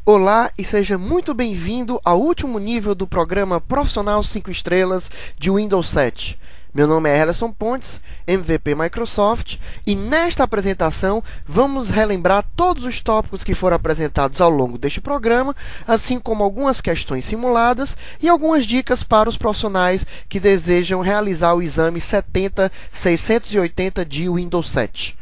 Olá e seja muito bem-vindo ao último nível do programa Profissional 5 Estrelas de Windows 7. Meu nome é Herleson Pontes, MVP Microsoft, e nesta apresentação vamos relembrar todos os tópicos que foram apresentados ao longo deste programa, assim como algumas questões simuladas e algumas dicas para os profissionais que desejam realizar o exame 70680 de Windows 7.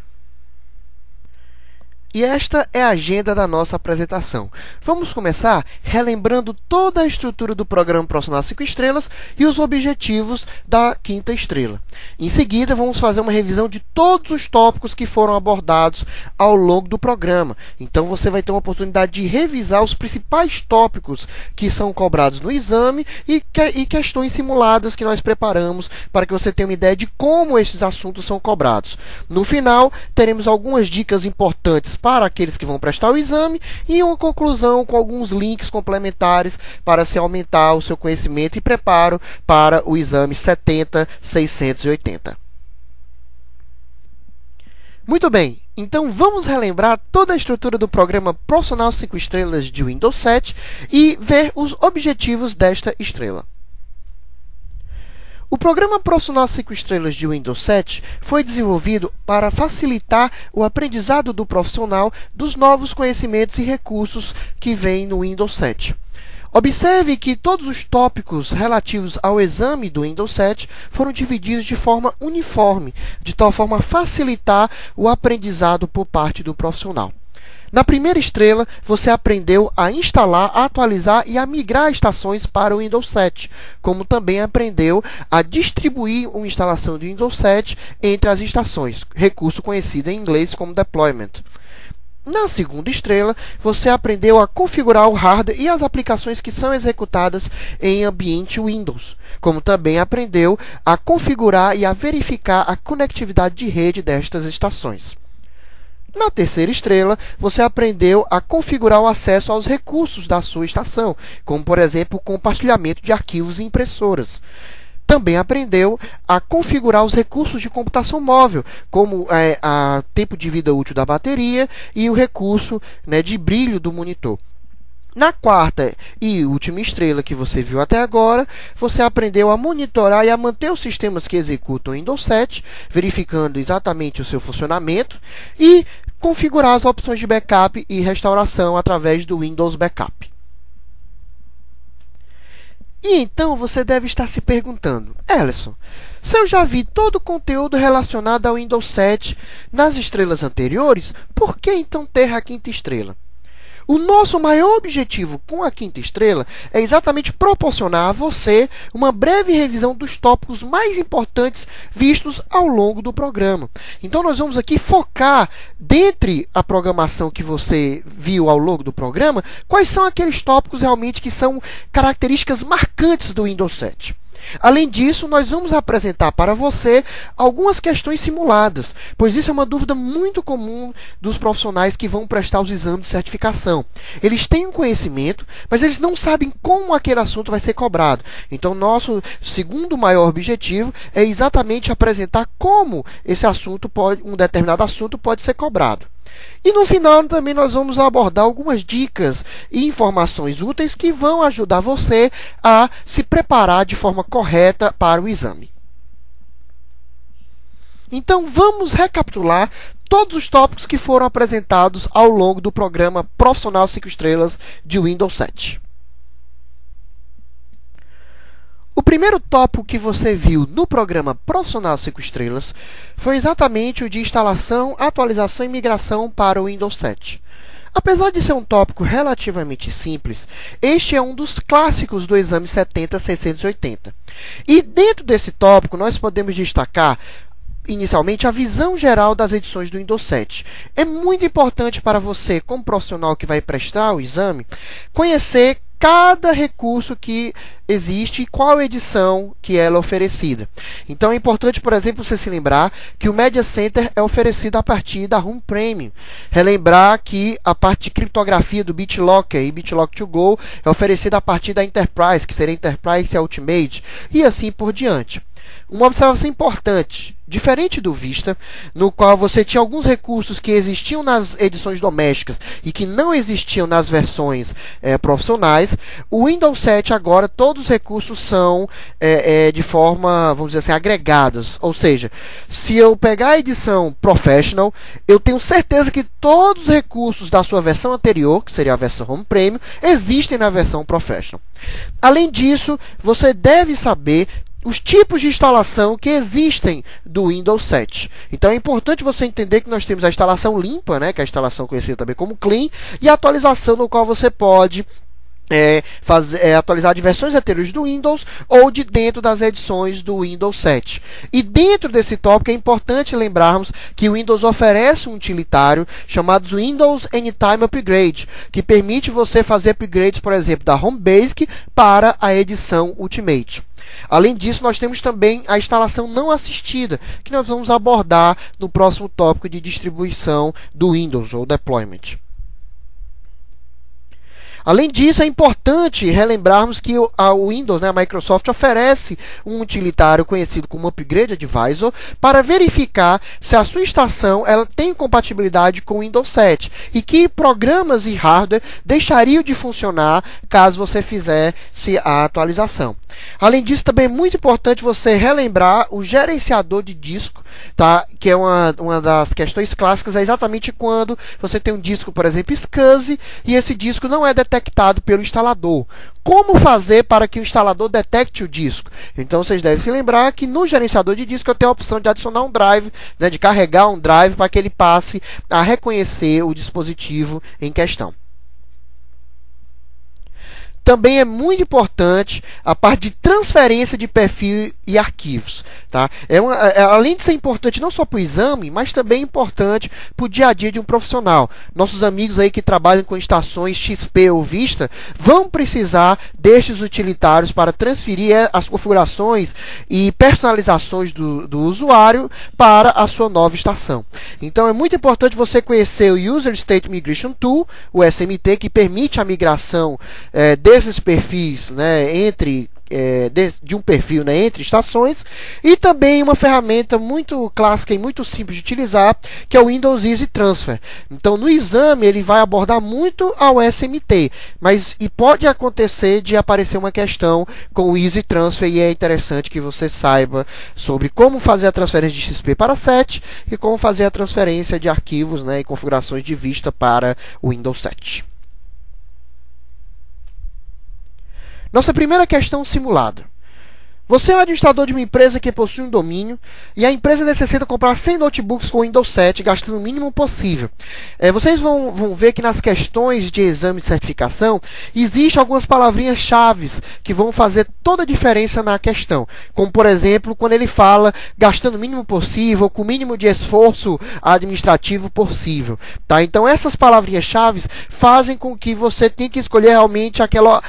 E esta é a agenda da nossa apresentação. Vamos começar relembrando toda a estrutura do programa Profissional 5 Estrelas e os objetivos da quinta estrela. Em seguida, vamos fazer uma revisão de todos os tópicos que foram abordados ao longo do programa. Então, você vai ter uma oportunidade de revisar os principais tópicos que são cobrados no exame e questões simuladas que nós preparamos para que você tenha uma ideia de como esses assuntos são cobrados. No final, teremos algumas dicas importantes para aqueles que vão prestar o exame e uma conclusão com alguns links complementares para se aumentar o seu conhecimento e preparo para o exame 70680. Muito bem, então vamos relembrar toda a estrutura do programa Profissional 5 Estrelas de Windows 7 e ver os objetivos desta estrela. O programa Profissional 5 Estrelas de Windows 7 foi desenvolvido para facilitar o aprendizado do profissional dos novos conhecimentos e recursos que vêm no Windows 7. Observe que todos os tópicos relativos ao exame do Windows 7 foram divididos de forma uniforme, de tal forma a facilitar o aprendizado por parte do profissional. Na primeira estrela, você aprendeu a instalar, a atualizar e a migrar estações para o Windows 7, como também aprendeu a distribuir uma instalação de Windows 7 entre as estações, recurso conhecido em inglês como deployment. Na segunda estrela, você aprendeu a configurar o hardware e as aplicações que são executadas em ambiente Windows, como também aprendeu a configurar e a verificar a conectividade de rede destas estações. Na terceira estrela, você aprendeu a configurar o acesso aos recursos da sua estação, como, por exemplo, o compartilhamento de arquivos e impressoras. Também aprendeu a configurar os recursos de computação móvel, como a tempo de vida útil da bateria e o recurso de brilho do monitor. Na quarta e última estrela que você viu até agora, você aprendeu a monitorar e a manter os sistemas que executam o Windows 7, verificando exatamente o seu funcionamento e configurar as opções de backup e restauração através do Windows Backup. E então você deve estar se perguntando, Herleson, se eu já vi todo o conteúdo relacionado ao Windows 7 nas estrelas anteriores, por que então ter a quinta estrela? O nosso maior objetivo com a quinta estrela é exatamente proporcionar a você uma breve revisão dos tópicos mais importantes vistos ao longo do programa. Então, nós vamos aqui focar, dentre a programação que você viu ao longo do programa, quais são aqueles tópicos realmente que são características marcantes do Windows 7. Além disso, nós vamos apresentar para você algumas questões simuladas, pois isso é uma dúvida muito comum dos profissionais que vão prestar os exames de certificação. Eles têm um conhecimento, mas eles não sabem como aquele assunto vai ser cobrado. Então, nosso segundo maior objetivo é exatamente apresentar como um determinado assunto pode ser cobrado. E no final também nós vamos abordar algumas dicas e informações úteis que vão ajudar você a se preparar de forma correta para o exame. Então vamos recapitular todos os tópicos que foram apresentados ao longo do programa Profissional 5 Estrelas de Windows 7. O primeiro tópico que você viu no programa Profissional 5 Estrelas foi exatamente o de instalação, atualização e migração para o Windows 7. Apesar de ser um tópico relativamente simples, este é um dos clássicos do exame 70680. E dentro desse tópico, nós podemos destacar inicialmente a visão geral das edições do Windows 7. É muito importante para você, como profissional que vai prestar o exame, conhecer cada recurso que existe e qual edição que ela é oferecida. Então é importante, por exemplo, você se lembrar que o Media Center é oferecido a partir da Home Premium. Relembrar que a parte de criptografia do BitLocker e BitLocker to Go é oferecida a partir da Enterprise, que seria Enterprise Ultimate, e assim por diante. Uma observação importante: diferente do Vista, no qual você tinha alguns recursos que existiam nas edições domésticas e que não existiam nas versões profissionais, o Windows 7 agora todos os recursos são de forma, vamos dizer assim, agregados. Ou seja, se eu pegar a edição Professional, eu tenho certeza que todos os recursos da sua versão anterior, que seria a versão Home Premium, existem na versão Professional. Além disso, você deve saber os tipos de instalação que existem do Windows 7. Então é importante você entender que nós temos a instalação limpa, né, que é a instalação conhecida também como Clean, e a atualização no qual você pode atualizar de versões anteriores do Windows ou de dentro das edições do Windows 7. E dentro desse tópico é importante lembrarmos que o Windows oferece um utilitário chamado Windows Anytime Upgrade, que permite você fazer upgrades, por exemplo, da Home Basic para a edição Ultimate. Além disso, nós temos também a instalação não assistida, que nós vamos abordar no próximo tópico de distribuição do Windows ou Deployment. Além disso, é importante relembrarmos que o Windows, a Microsoft, oferece um utilitário conhecido como Upgrade Advisor para verificar se a sua estação tem compatibilidade com o Windows 7 e que programas e hardware deixariam de funcionar caso você fizesse a atualização. Além disso, também é muito importante você relembrar o gerenciador de disco, tá? Que é uma das questões clássicas, é exatamente quando você tem um disco, por exemplo, SCSI, e esse disco não é detectado pelo instalador. Como fazer para que o instalador detecte o disco? Então, vocês devem se lembrar que no gerenciador de disco eu tenho a opção de adicionar um drive, né, de carregar um drive para que ele passe a reconhecer o dispositivo em questão. Também é muito importante a parte de transferência de perfil e arquivos. Tá? Além de ser importante não só para o exame, mas também importante para o dia a dia de um profissional. Nossos amigos aí que trabalham com estações XP ou Vista vão precisar destes utilitários para transferir as configurações e personalizações do usuário para a sua nova estação. Então é muito importante você conhecer o User State Migration Tool, o SMT, que permite a migração desses perfis, né, de um perfil, né, entre estações, e também uma ferramenta muito clássica e muito simples de utilizar, que é o Windows Easy Transfer. Então, no exame, ele vai abordar muito ao SMT, mas pode acontecer de aparecer uma questão com o Easy Transfer, e é interessante que você saiba sobre como fazer a transferência de XP para 7 e como fazer a transferência de arquivos, né, e configurações de Vista para o Windows 7. Nossa primeira questão simulada. Você é o administrador de uma empresa que possui um domínio e a empresa necessita comprar 100 notebooks com Windows 7, gastando o mínimo possível. Vocês vão ver que nas questões de exame de certificação existem algumas palavrinhas-chave que vão fazer toda a diferença na questão. Como, por exemplo, quando ele fala gastando o mínimo possível, com o mínimo de esforço administrativo possível. Tá? Então, essas palavrinhas-chave fazem com que você tenha que escolher realmente aquela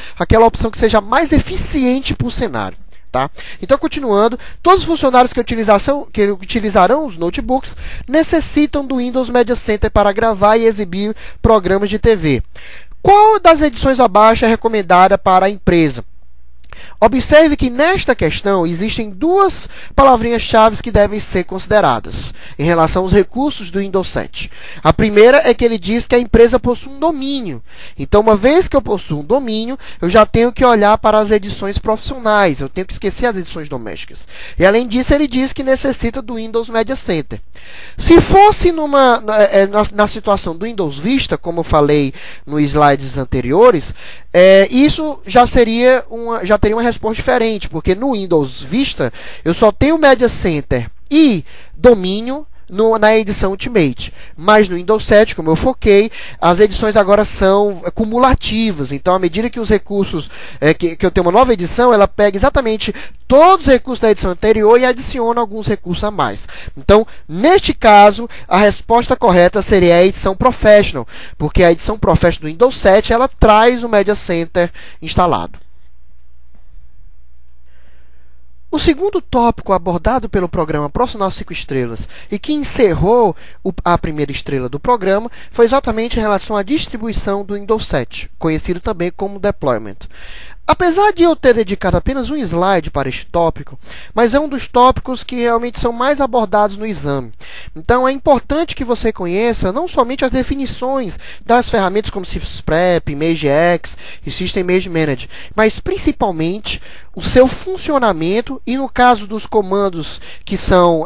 opção que seja mais eficiente para o cenário. Tá? Então, continuando, todos os funcionários que utilizarão os notebooks necessitam do Windows Media Center para gravar e exibir programas de TV. Qual das edições abaixo é recomendada para a empresa? Observe que nesta questão existem duas palavrinhas-chave que devem ser consideradas em relação aos recursos do Windows 7. A primeira é que ele diz que a empresa possui um domínio. Então, uma vez que eu possuo um domínio, eu já tenho que olhar para as edições profissionais, eu tenho que esquecer as edições domésticas. E além disso, ele diz que necessita do Windows Media Center. Se fosse na situação do Windows Vista, como eu falei nos slides anteriores, isso já teria uma resposta diferente, porque no Windows Vista eu só tenho Media Center e domínio na edição Ultimate, mas no Windows 7, como eu foquei, as edições agora são cumulativas. Então, à medida que os recursos, que eu tenho uma nova edição, ela pega exatamente todos os recursos da edição anterior e adiciona alguns recursos a mais. Então, neste caso, a resposta correta seria a edição Professional, porque a edição Professional do Windows 7 ela traz o Media Center instalado. O segundo tópico abordado pelo programa Profissional 5 Estrelas e que encerrou a primeira estrela do programa foi exatamente em relação à distribuição do Windows 7, conhecido também como Deployment. Apesar de eu ter dedicado apenas um slide para este tópico, mas é um dos tópicos que realmente são mais abordados no exame. Então é importante que você conheça não somente as definições das ferramentas como SysPrep, ImageX e System Image Manager, mas principalmente o seu funcionamento e no caso dos comandos que são,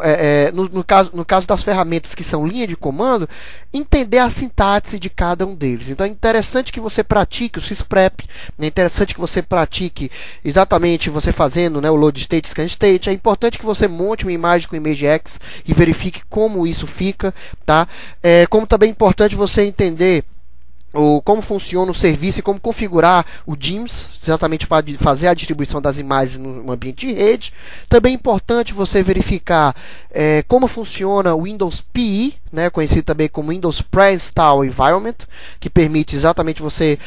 no caso das ferramentas que são linha de comando, entender a sintaxe de cada um deles. Então é interessante que você pratique o SysPrep, é interessante que você pratique exatamente você fazendo, né, o load state, scan state. É importante que você monte uma imagem com ImageX e verifique como isso fica, tá? Como também é importante você entender como funciona o serviço e como configurar o DIMS, exatamente para fazer a distribuição das imagens no ambiente de rede. Também é importante você verificar como funciona o Windows PE, né, conhecido também como Windows Pre-Install Environment, que permite exatamente você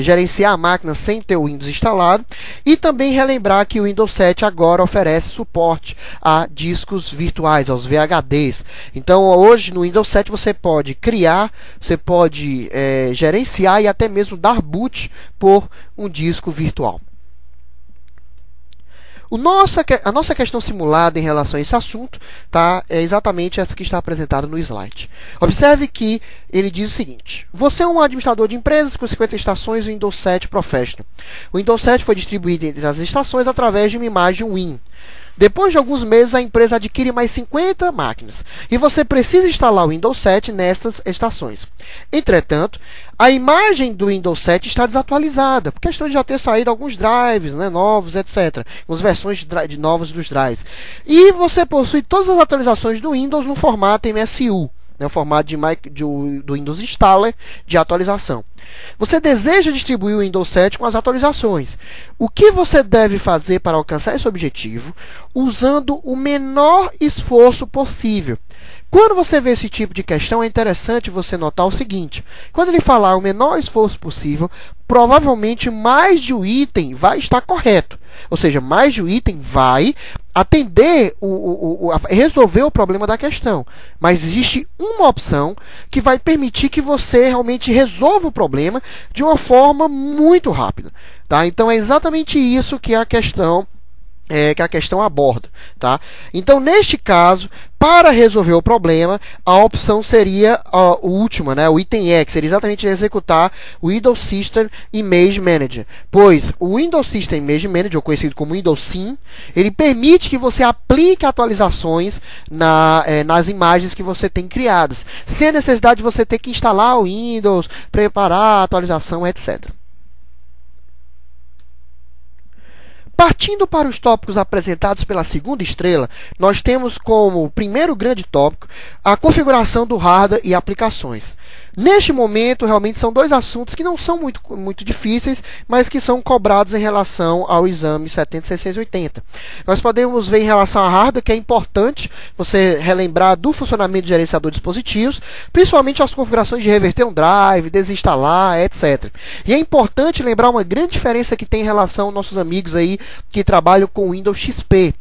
gerenciar a máquina sem ter o Windows instalado. E também relembrar que o Windows 7 agora oferece suporte a discos virtuais, aos VHDs. Então hoje no Windows 7 você pode criar, você pode gerenciar e até mesmo dar boot por um disco virtual. A nossa questão simulada em relação a esse assunto, tá, é exatamente essa que está apresentada no slide. Observe que ele diz o seguinte: você é um administrador de empresas com 50 estações do Windows 7 Professional. O Windows 7 foi distribuído entre as estações através de uma imagem Win. Depois de alguns meses, a empresa adquire mais 50 máquinas e você precisa instalar o Windows 7 nestas estações. Entretanto, a imagem do Windows 7 está desatualizada, por questão de já ter saído alguns drives, né, novos, etc. As versões novas dos drives. E você possui todas as atualizações do Windows no formato MSU. O formato do Windows Installer de atualização. Você deseja distribuir o Windows 7 com as atualizações. O que você deve fazer para alcançar esse objetivo? Usando o menor esforço possível. Quando você vê esse tipo de questão, é interessante você notar o seguinte: quando ele falar o menor esforço possível, provavelmente mais de um item vai estar correto. Ou seja, mais de um item vai atender, resolver o problema da questão. Mas existe uma opção que vai permitir que você realmente resolva o problema de uma forma muito rápida. Tá? Então é exatamente isso que a questão aborda, tá? Então, neste caso, para resolver o problema, a opção seria a última, né? O item E, que seria exatamente executar o Windows System Image Manager. Pois o Windows System Image Manager, ou conhecido como Windows SIM, ele permite que você aplique atualizações nas imagens que você tem criadas, sem a necessidade de você ter que instalar o Windows, preparar a atualização, etc. Partindo para os tópicos apresentados pela segunda estrela, nós temos como primeiro grande tópico a configuração do hardware e aplicações. Neste momento, realmente são dois assuntos que não são muito difíceis, mas que são cobrados em relação ao exame 70680. Nós podemos ver em relação a hardware que é importante você relembrar do funcionamento do gerenciador de dispositivos, principalmente as configurações de reverter um drive, desinstalar, etc. E é importante lembrar uma grande diferença que tem em relação aos nossos amigos aí que trabalham com o Windows XP,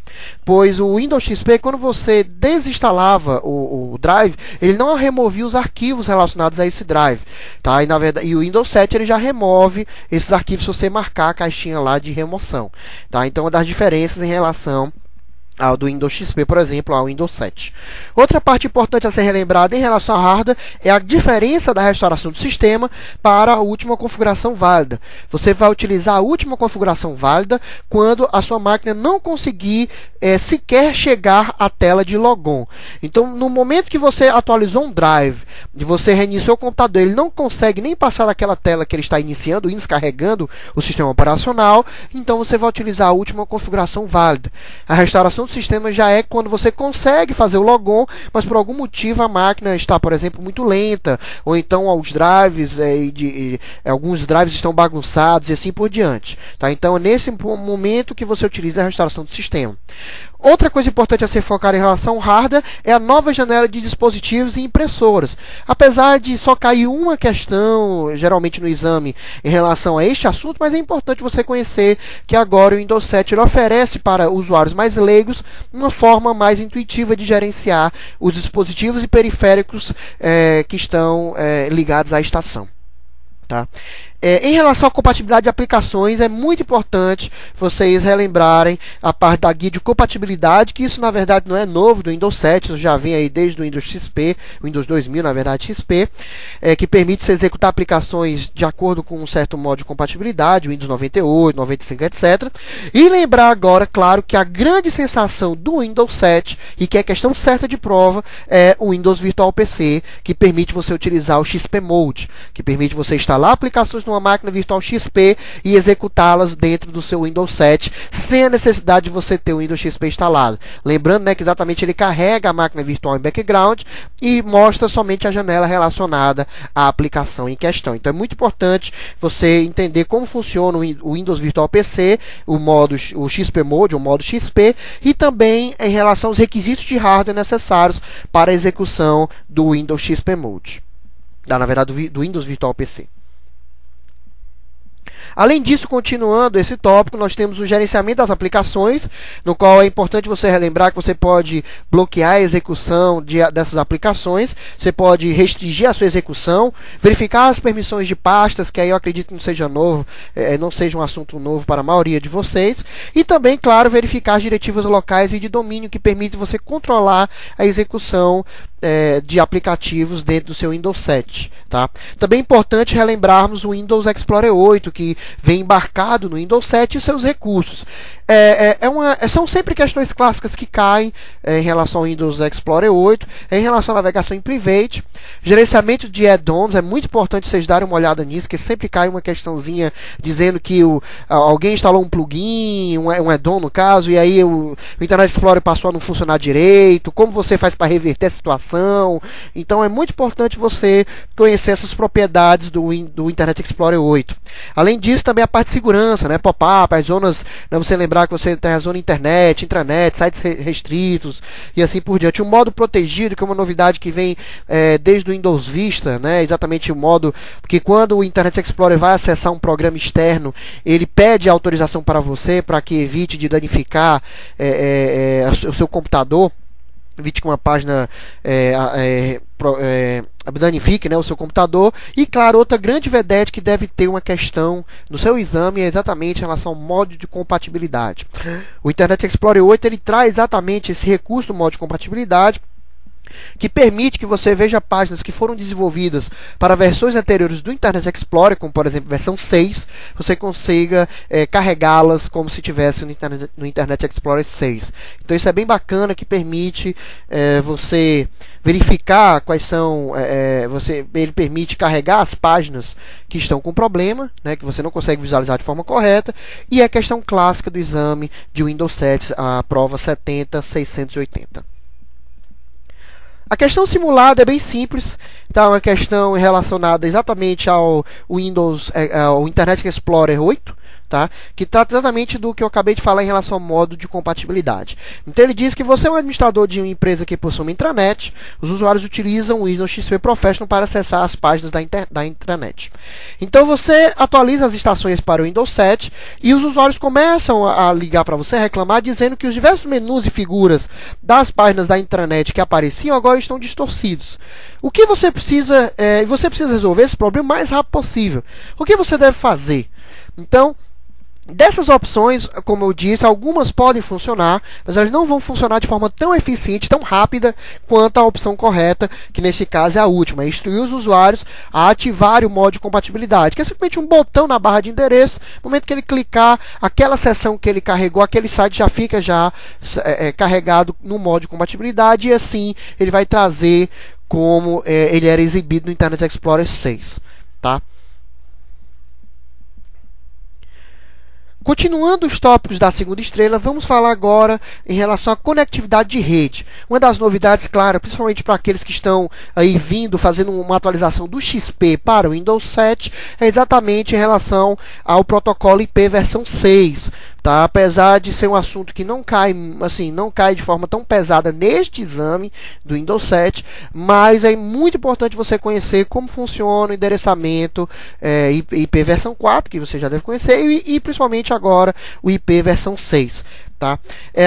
pois o Windows XP, quando você desinstalava o drive, ele não removia os arquivos relacionados a esse drive, tá? E, na verdade, o Windows 7 ele já remove esses arquivos se você marcar a caixinha lá de remoção, tá? Então, é uma das diferenças em relação ao do Windows XP, por exemplo, ao Windows 7. Outra parte importante a ser relembrada em relação ao hardware é a diferença da restauração do sistema para a última configuração válida. Você vai utilizar a última configuração válida quando a sua máquina não conseguir sequer chegar à tela de logon. Então, no momento que você atualizou um drive, e você reiniciou o computador, ele não consegue nem passar daquela tela que ele está iniciando, descarregando o sistema operacional, então você vai utilizar a última configuração válida. A restauração do sistema já é quando você consegue fazer o logon, mas por algum motivo a máquina está, por exemplo, muito lenta, ou então os drives, alguns drives estão bagunçados e assim por diante. Tá? Então é nesse momento que você utiliza a restauração do sistema. Outra coisa importante a ser focada em relação ao hardware é a nova janela de dispositivos e impressoras. Apesar de só cair uma questão, geralmente no exame, em relação a este assunto, mas é importante você conhecer que agora o Windows 7 ele oferece para usuários mais leigos uma forma mais intuitiva de gerenciar os dispositivos e periféricos que estão ligados à estação. Tá? Em relação à compatibilidade de aplicações, é muito importante vocês relembrarem a parte da guia de compatibilidade, que isso na verdade não é novo do Windows 7, isso já vem aí desde o Windows XP, Windows 2000 na verdade XP, que permite você executar aplicações de acordo com um certo modo de compatibilidade, Windows 98, 95, etc. E lembrar agora, claro, que a grande sensação do Windows 7, e que é questão certa de prova, é o Windows Virtual PC, que permite você utilizar o XP Mode, que permite você instalar aplicações numa máquina virtual XP e executá-las dentro do seu Windows 7, sem a necessidade de você ter o Windows XP instalado. Lembrando, né, que exatamente ele carrega a máquina virtual em background e mostra somente a janela relacionada à aplicação em questão. Então é muito importante você entender como funciona o Windows Virtual PC, o XP Mode, o modo XP, e também em relação aos requisitos de hardware necessários para a execução do Windows XP Mode. Na verdade, do Windows Virtual PC. Além disso, continuando esse tópico, nós temos o gerenciamento das aplicações, no qual é importante você relembrar que você pode bloquear a execução dessas aplicações, você pode restringir a sua execução, verificar as permissões de pastas, que aí eu acredito que não seja novo, não seja um assunto novo para a maioria de vocês, e também, claro, verificar as diretivas locais e de domínio que permitem você controlar a execução de aplicativos dentro do seu Windows 7. Tá? Também é importante relembrarmos o Windows Explorer 8, que vem embarcado no Windows 7 e seus recursos. São sempre questões clássicas que caem em relação ao Windows Explorer 8, em relação à navegação em private, gerenciamento de add-ons, é muito importante vocês darem uma olhada nisso, que sempre cai uma questãozinha dizendo que alguém instalou um plugin, um add-on no caso, e aí o Internet Explorer passou a não funcionar direito, como você faz para reverter a situação. Então é muito importante você conhecer essas propriedades do Internet Explorer 8. Além disso, também a parte de segurança, né? Pop-up, as zonas, né? Você lembrar que você tem a zona internet, intranet, sites restritos e assim por diante. O modo protegido, que é uma novidade que vem desde o Windows Vista, né? Exatamente o modo que quando o Internet Explorer vai acessar um programa externo, ele pede autorização para você, para que evite de danificar o seu computador. Evite que uma página danifique, né, o seu computador. E claro, outra grande vedete que deve ter uma questão no seu exame é exatamente em relação ao modo de compatibilidade. O Internet Explorer 8 ele traz exatamente esse recurso do modo de compatibilidade, que permite que você veja páginas que foram desenvolvidas para versões anteriores do Internet Explorer, como por exemplo versão 6, você consiga carregá-las como se tivesse no Internet Explorer 6. Então isso é bem bacana, que permite você verificar quais são, ele permite carregar as páginas que estão com problema, né, que você não consegue visualizar de forma correta, e é a questão clássica do exame de Windows 7, a prova 70680. A questão simulada é bem simples, tá? Uma questão relacionada exatamente ao ao Internet Explorer 8, tá? Que trata exatamente do que eu acabei de falar em relação ao modo de compatibilidade. Então ele diz que você é um administrador de uma empresa que possui uma intranet, os usuários utilizam o Windows XP Professional para acessar as páginas da intranet. Então você atualiza as estações para o Windows 7 e os usuários começam a ligar para você, reclamar, dizendo que os diversos menus e figuras das páginas da intranet que apareciam agora estão distorcidos. O que você precisa, você precisa resolver esse problema o mais rápido possível. O que você deve fazer? Então, dessas opções, como eu disse, algumas podem funcionar, mas elas não vão funcionar de forma tão eficiente, tão rápida, quanto a opção correta, que nesse caso é a última, é instruir os usuários a ativarem o modo de compatibilidade, que é simplesmente um botão na barra de endereço. No momento que ele clicar, aquela seção que ele carregou, aquele site já fica carregado no modo de compatibilidade, e assim ele vai trazer como ele era exibido no Internet Explorer 6, tá? Continuando os tópicos da segunda estrela, vamos falar agora em relação à conectividade de rede. Uma das novidades, claro, principalmente para aqueles que estão aí fazendo uma atualização do XP para o Windows 7, é exatamente em relação ao protocolo IP versão 6. Tá? Apesar de ser um assunto que não cai de forma tão pesada neste exame do Windows 7, mas é muito importante você conhecer como funciona o endereçamento IP versão 4, que você já deve conhecer, e principalmente agora o IP versão 6. Tá?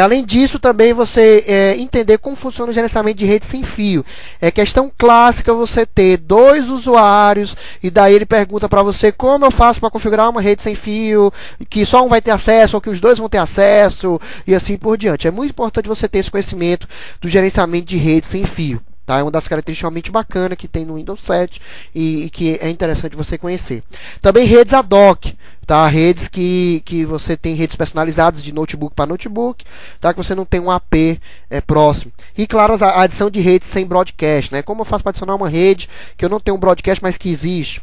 Além disso, também você entender como funciona o gerenciamento de rede sem fio. É questão clássica você ter 2 usuários e daí ele pergunta para você como eu faço para configurar uma rede sem fio, que só um vai ter acesso ou que os dois vão ter acesso e assim por diante. É muito importante você ter esse conhecimento do gerenciamento de rede sem fio. Tá? É uma das características realmente bacanas que tem no Windows 7 e que é interessante você conhecer. Também redes ad hoc, tá? Redes que você tem redes personalizadas de notebook para notebook, tá? Que você não tem um AP próximo. E claro, a adição de redes sem broadcast, né? Como eu faço para adicionar uma rede que eu não tenho um broadcast, mas que existe?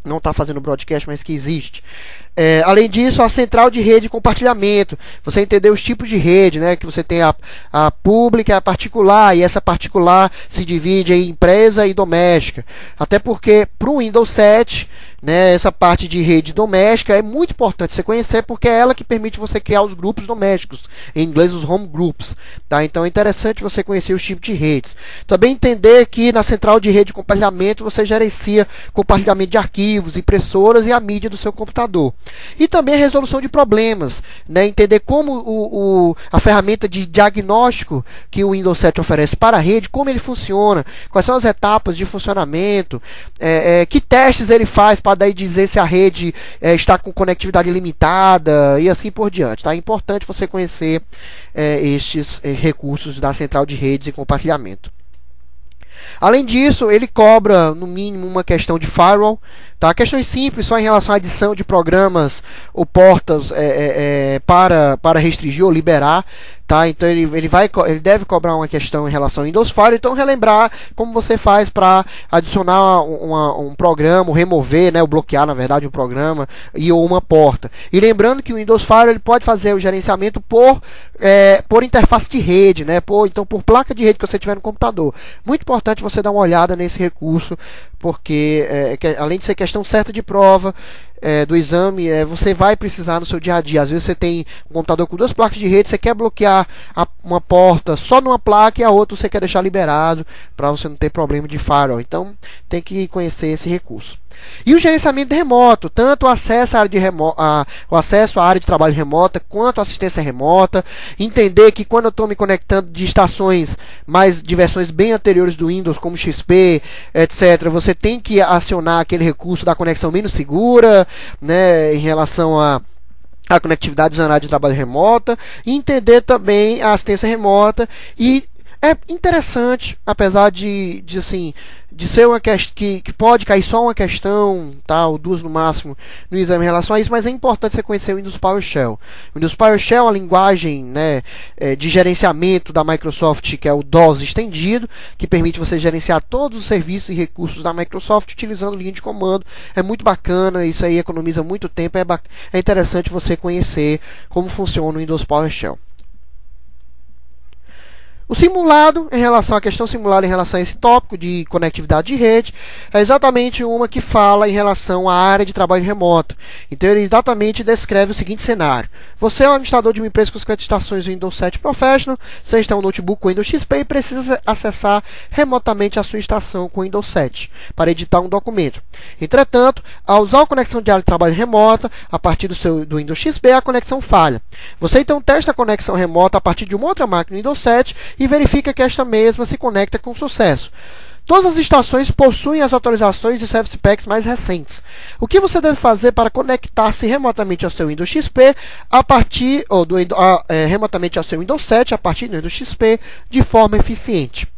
Não está fazendo broadcast, mas que existe. Além disso, a central de rede e compartilhamento. Você entender os tipos de rede, né? Que você tem a pública e a particular, e essa particular se divide em empresa e doméstica. Até porque para o Windows 7, né, essa parte de rede doméstica é muito importante você conhecer, porque é ela que permite você criar os grupos domésticos, em inglês os home groups. Tá? Então é interessante você conhecer os tipos de redes. Também entender que na central de rede e compartilhamento você gerencia compartilhamento de arquivos, impressoras e a mídia do seu computador. E também a resolução de problemas, né? Entender como a ferramenta de diagnóstico que o Windows 7 oferece para a rede, como ele funciona, quais são as etapas de funcionamento, que testes ele faz para daí dizer se a rede está com conectividade limitada e assim por diante. Tá? É importante você conhecer estes recursos da central de redes e compartilhamento. Além disso, ele cobra, no mínimo, uma questão de firewall. Tá? Questões simples, só em relação à adição de programas ou portas para restringir ou liberar. Tá? Então ele deve cobrar uma questão em relação ao Windows Firewall. Então relembrar como você faz para adicionar um programa, ou remover, né, ou bloquear, na verdade, um programa ou uma porta. E lembrando que o Windows Firewall ele pode fazer o gerenciamento por interface de rede, né? Então por placa de rede que você tiver no computador. Muito importante você dar uma olhada nesse recurso, porque além de ser questão certa de prova do exame, você vai precisar no seu dia a dia. Às vezes você tem um computador com 2 placas de rede, você quer bloquear uma porta só numa placa e a outra você quer deixar liberado para você não ter problema de firewall. Então tem que conhecer esse recurso. E o gerenciamento remoto, tanto o acesso à área de trabalho remota, quanto a assistência remota. Entender que quando eu estou me conectando de estações de versões bem anteriores do Windows, como XP, etc., você tem que acionar aquele recurso da conexão menos segura, né, em relação a conectividade usando a área de trabalho remota. E entender também a assistência remota. E é interessante, apesar de ser uma questão que pode cair só uma questão, tá, ou 2 no máximo no exame em relação a isso, mas é importante você conhecer o Windows PowerShell. O Windows PowerShell é uma linguagem, né, de gerenciamento da Microsoft, que é o DOS estendido, que permite você gerenciar todos os serviços e recursos da Microsoft utilizando linha de comando. É muito bacana, isso aí economiza muito tempo, é interessante você conhecer como funciona o Windows PowerShell. O simulado, em relação à questão simulada em relação a esse tópico de conectividade de rede, é exatamente uma que fala em relação à área de trabalho remoto. Então ele exatamente descreve o seguinte cenário. Você é um administrador de uma empresa com 50 estações Windows 7 Professional, você está um notebook com Windows XP e precisa acessar remotamente a sua estação com Windows 7 para editar um documento. Entretanto, ao usar a conexão de área de trabalho remota, a partir do Windows XP, a conexão falha. Você então testa a conexão remota a partir de uma outra máquina Windows 7 e verifica que esta mesma se conecta com sucesso. Todas as estações possuem as atualizações de Service Packs mais recentes. O que você deve fazer para conectar-se remotamente ao seu Windows XP remotamente ao seu Windows 7 a partir do Windows XP de forma eficiente?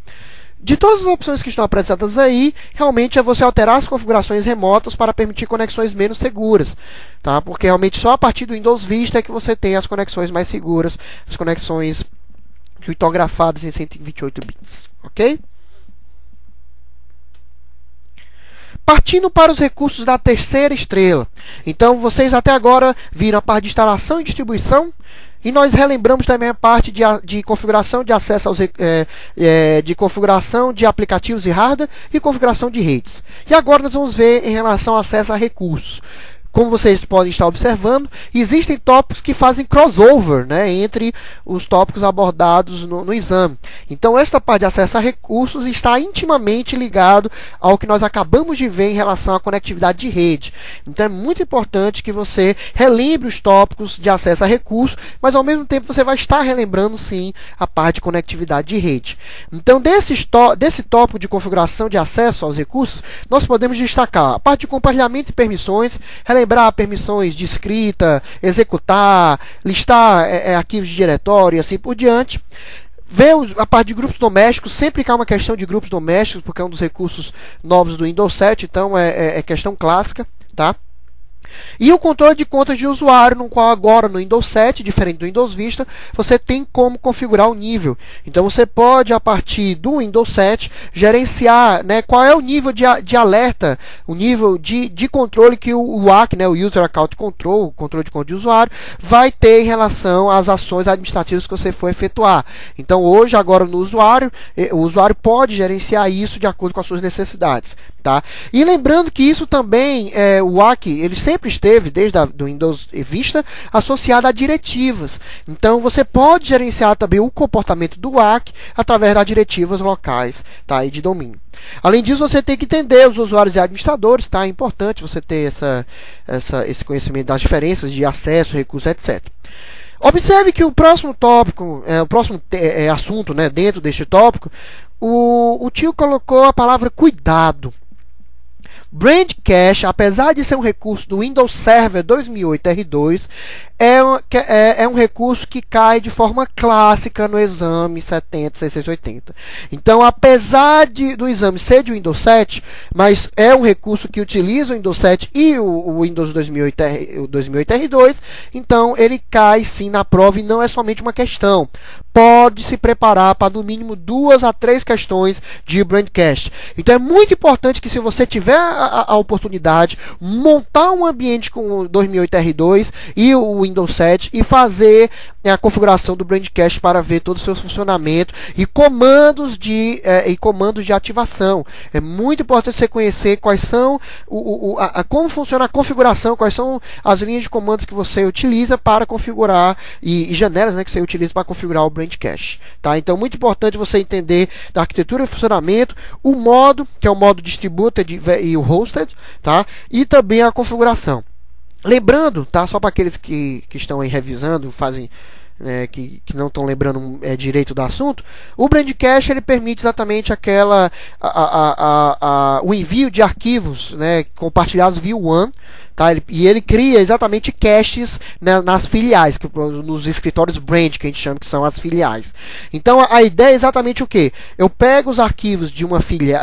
De todas as opções que estão apresentadas aí, realmente é você alterar as configurações remotas para permitir conexões menos seguras, tá? Porque realmente só a partir do Windows Vista é que você tem as conexões mais seguras, as conexões criptografadas em 128 bits, ok? Partindo para os recursos da terceira estrela. Então, vocês até agora viram a parte de instalação e distribuição, e nós relembramos também a parte de configuração de acesso de configuração de aplicativos e hardware e configuração de redes. E agora nós vamos ver em relação ao acesso a recursos. como vocês podem estar observando, existem tópicos que fazem crossover, né, entre os tópicos abordados no exame. Então, esta parte de acesso a recursos está intimamente ligado ao que nós acabamos de ver em relação à conectividade de rede. Então, é muito importante que você relembre os tópicos de acesso a recursos, mas ao mesmo tempo você vai estar relembrando, sim, a parte de conectividade de rede. Então, desse tópico de configuração de acesso aos recursos, nós podemos destacar a parte de compartilhamento e permissões, lembrar permissões de escrita, executar, listar arquivos de diretório e assim por diante. Ver a parte de grupos domésticos, sempre que há uma questão de grupos domésticos, porque é um dos recursos novos do Windows 7, então é questão clássica, tá? E o controle de contas de usuário, no qual agora no Windows 7, diferente do Windows Vista, você tem como configurar o nível. Então você pode, a partir do Windows 7, gerenciar, né, qual é o nível de alerta, o nível de controle que o UAC, né, o User Account Control, o controle de conta de usuário, vai ter em relação às ações administrativas que você for efetuar. Então hoje, agora no usuário, o usuário pode gerenciar isso de acordo com as suas necessidades. Tá? E lembrando que isso também, o UAC, ele sempre esteve, desde do Windows Vista, associado a diretivas. Então, você pode gerenciar também o comportamento do UAC através das diretivas locais, tá? E de domínio. Além disso, você tem que entender os usuários e administradores, tá? É importante você ter esse conhecimento das diferenças de acesso, recursos, etc. Observe que o próximo tópico, o próximo assunto, né, dentro deste tópico, o tio colocou a palavra cuidado. Brand Cache, apesar de ser um recurso do Windows Server 2008 R2, é um recurso que cai de forma clássica no exame 70680. Então, apesar do exame ser de Windows 7, mas é um recurso que utiliza o Windows 7 e o Windows 2008 R2, então ele cai sim na prova e não é somente uma questão. Pode se preparar para no mínimo 2 a 3 questões de Brand Cache. Então é muito importante que, se você tiver a oportunidade, montar um ambiente com o 2008 R2 e o Windows 7 e fazer a configuração do Brand Cache para ver todo o seu funcionamento e comandos de ativação. É muito importante você conhecer quais são como funciona a configuração, quais são as linhas de comandos que você utiliza para configurar e janelas, né, que você utiliza para configurar o Brand Cache. Tá? Então, muito importante você entender da arquitetura e funcionamento, o modo, que é o modo distributed e o hosted, tá? E também a configuração. Lembrando, tá? Só para aqueles que estão aí revisando, que não estão lembrando direito do assunto, o Brand Cache ele permite exatamente o envio de arquivos, né, compartilhados via WAN, tá? E ele cria exatamente caches, né, nas filiais, nos escritórios Brand, que a gente chama que são as filiais. Então a ideia é exatamente o que? Eu pego os arquivos de uma filial,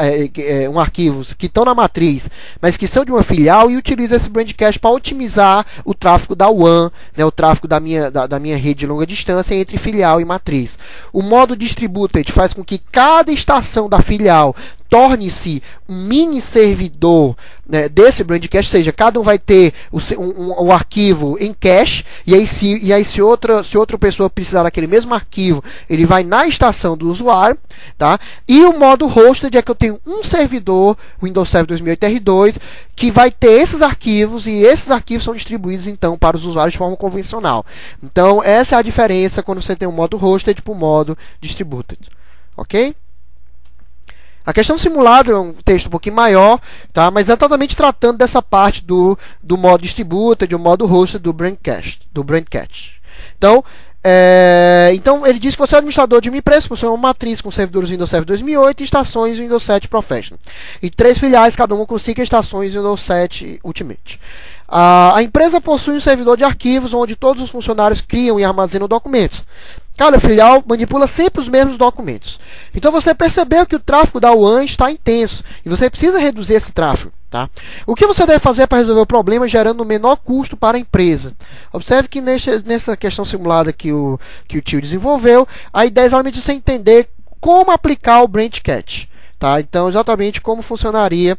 arquivos que estão na matriz, mas que são de uma filial, e utilizo esse Brand Cache para otimizar o tráfego da WAN, né, o tráfego da minha rede de longa distância entre filial e matriz. O modo distributed faz com que cada estação da filial torne-se um mini servidor, né, desse Brand Cache, ou seja, cada um vai ter um arquivo em cache, e aí se outra pessoa precisar daquele mesmo arquivo, ele vai na estação do usuário, tá? E o modo hosted é que eu tenho um servidor, Windows Server 2008 R2, que vai ter esses arquivos, e esses arquivos são distribuídos então para os usuários de forma convencional. Então, essa é a diferença quando você tem o modo hosted para o modo distributed. Ok? A questão simulada é um texto um pouquinho maior, tá? Mas é totalmente tratando dessa parte do modo distributed, do modo hosted do Brand Cache. Então ele diz que você é administrador de uma empresa, possui uma matriz com servidores Windows Server 2008 e estações Windows 7 Professional. E 3 filiais, cada uma com 5 estações Windows 7 Ultimate. A empresa possui um servidor de arquivos onde todos os funcionários criam e armazenam documentos. Cada filial manipula sempre os mesmos documentos. Então você percebeu que o tráfego da WAN está intenso e você precisa reduzir esse tráfego. Tá? O que você deve fazer para resolver o problema gerando o menor custo para a empresa? Observe que nessa questão simulada que o tio desenvolveu, a ideia é exatamente você entender como aplicar o Brand Cache. Tá? Então, exatamente como funcionaria,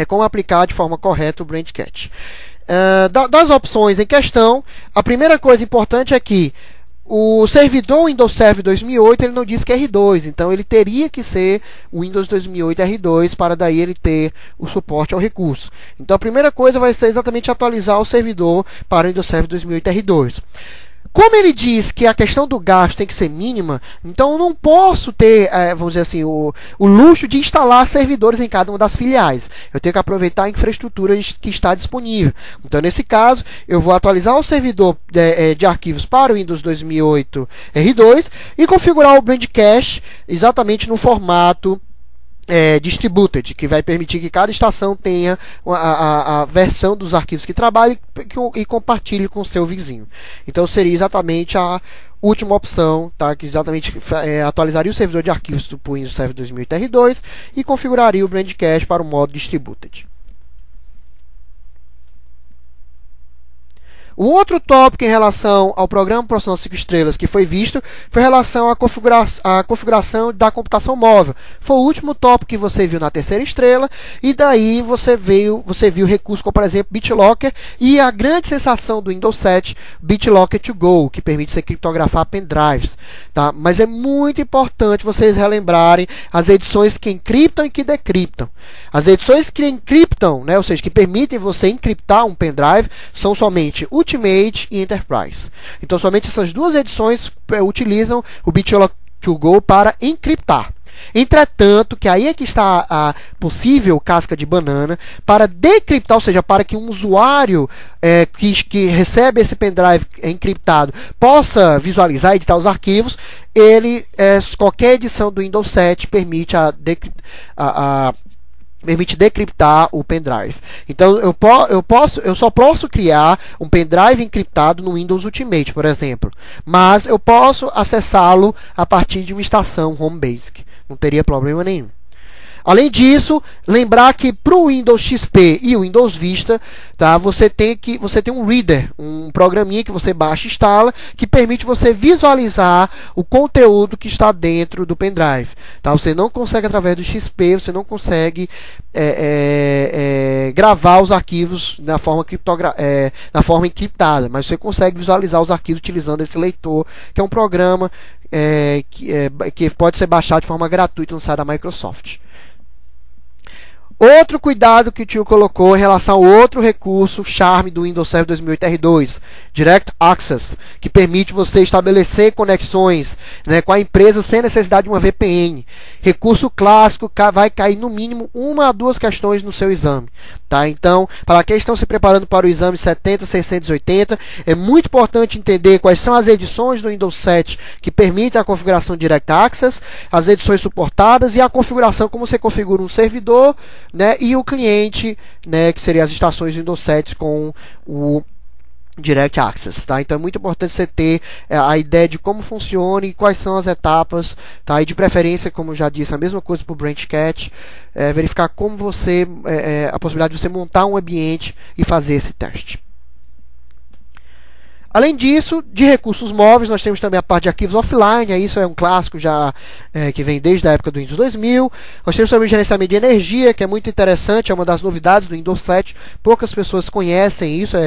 como aplicar de forma correta o Brand Cache. Das opções em questão, a primeira coisa importante é que O servidor Windows Server 2008 ele não diz que é R2, então ele teria que ser o Windows 2008 R2 para daí ele ter o suporte ao recurso. Então a primeira coisa vai ser exatamente atualizar o servidor para o Windows Server 2008 R2. Como ele diz que a questão do gasto tem que ser mínima, então eu não posso ter, vamos dizer assim, o luxo de instalar servidores em cada uma das filiais. Eu tenho que aproveitar a infraestrutura que está disponível. Então, nesse caso, eu vou atualizar o servidor de arquivos para o Windows 2008 R2 e configurar o Brand Cache exatamente no formato distributed, que vai permitir que cada estação tenha a versão dos arquivos que trabalha e compartilhe com o seu vizinho. Então seria exatamente a última opção, tá? Que exatamente atualizaria o servidor de arquivos do Windows Server 2008 R2 e configuraria o Brand Cache para o modo distributed. O outro tópico em relação ao programa profissional 5 estrelas que foi visto foi em relação à configuração da computação móvel. Foi o último tópico que você viu na terceira estrela e daí você viu recursos como, por exemplo, BitLocker e a grande sensação do Windows 7, BitLocker to Go, que permite você criptografar pendrives. Tá? Mas é muito importante vocês relembrarem as edições que encriptam e que decriptam. As edições que encriptam, né, ou seja, que permitem você encriptar um pendrive, são somente Ultimate e Enterprise. Então, somente essas duas edições utilizam o BitLocker to Go para encriptar. Entretanto, que aí é que está a possível casca de banana para decriptar, ou seja, para que um usuário que recebe esse pendrive encriptado possa visualizar e editar os arquivos, qualquer edição do Windows 7 permite permite decriptar o pendrive. Então eu só posso criar um pendrive encriptado no Windows Ultimate, por exemplo, mas eu posso acessá-lo a partir de uma estação Home Basic. Não teria problema nenhum. Além disso, lembrar que para o Windows XP e o Windows Vista, tá, você tem um reader, um programinha que você baixa e instala, que permite você visualizar o conteúdo que está dentro do pendrive. Tá? Você não consegue, através do XP, você não consegue gravar os arquivos na forma encriptada, mas você consegue visualizar os arquivos utilizando esse leitor, que é um programa que pode ser baixado de forma gratuita no site da Microsoft. Outro cuidado que o tio colocou em relação ao outro recurso charme do Windows Server 2008 R2, Direct Access, que permite você estabelecer conexões, né, com a empresa sem necessidade de uma VPN. Recurso clássico, vai cair no mínimo 1 a 2 questões no seu exame. Tá? Então, para quem estão se preparando para o exame 70-680, é muito importante entender quais são as edições do Windows 7 que permitem a configuração Direct Access, as edições suportadas e a configuração, como você configura um servidor, né, e o cliente, né, que seria as estações Windows 7 com o Direct Access, tá? Então é muito importante você ter a ideia de como funciona e quais são as etapas, tá? E de preferência, como eu já disse, a mesma coisa para o Branch Cache, verificar como a possibilidade de você montar um ambiente e fazer esse teste. Além disso, de recursos móveis, nós temos também a parte de arquivos offline, isso é um clássico já que vem desde a época do Windows 2000. Nós temos também o gerenciamento de energia, que é muito interessante, é uma das novidades do Windows 7. Poucas pessoas conhecem isso,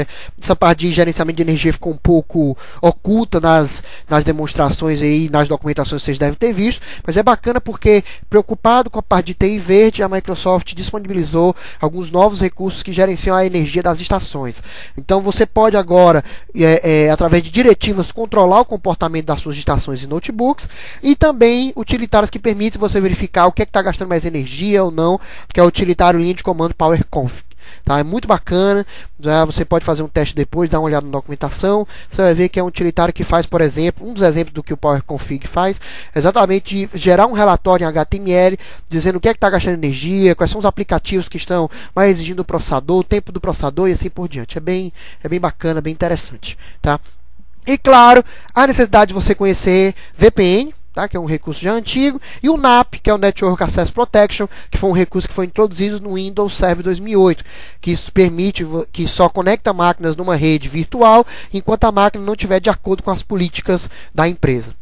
essa parte de gerenciamento de energia ficou um pouco oculta nas demonstrações e nas documentações que vocês devem ter visto, mas é bacana porque, preocupado com a parte de TI verde, a Microsoft disponibilizou alguns novos recursos que gerenciam a energia das estações. Então você pode agora, através de diretivas, controlar o comportamento das suas estações e notebooks, e também utilitários que permitem você verificar o que está gastando mais energia ou não, que é o utilitário linha de comando PowerConfig. Tá? É muito bacana, você pode fazer um teste depois, dar uma olhada na documentação, você vai ver que é um utilitário que faz, por exemplo, um dos exemplos do que o PowerConfig faz, exatamente de gerar um relatório em HTML, dizendo o que está gastando energia, quais são os aplicativos que estão mais exigindo do processador, o tempo do processador e assim por diante. É bem bacana, bem interessante. Tá? E claro, a necessidade de você conhecer VPN, tá? Que é um recurso já antigo, e o NAP, que é o Network Access Protection, que foi um recurso que foi introduzido no Windows Server 2008, que isso permite que só conecta máquinas numa rede virtual, enquanto a máquina não estiver de acordo com as políticas da empresa.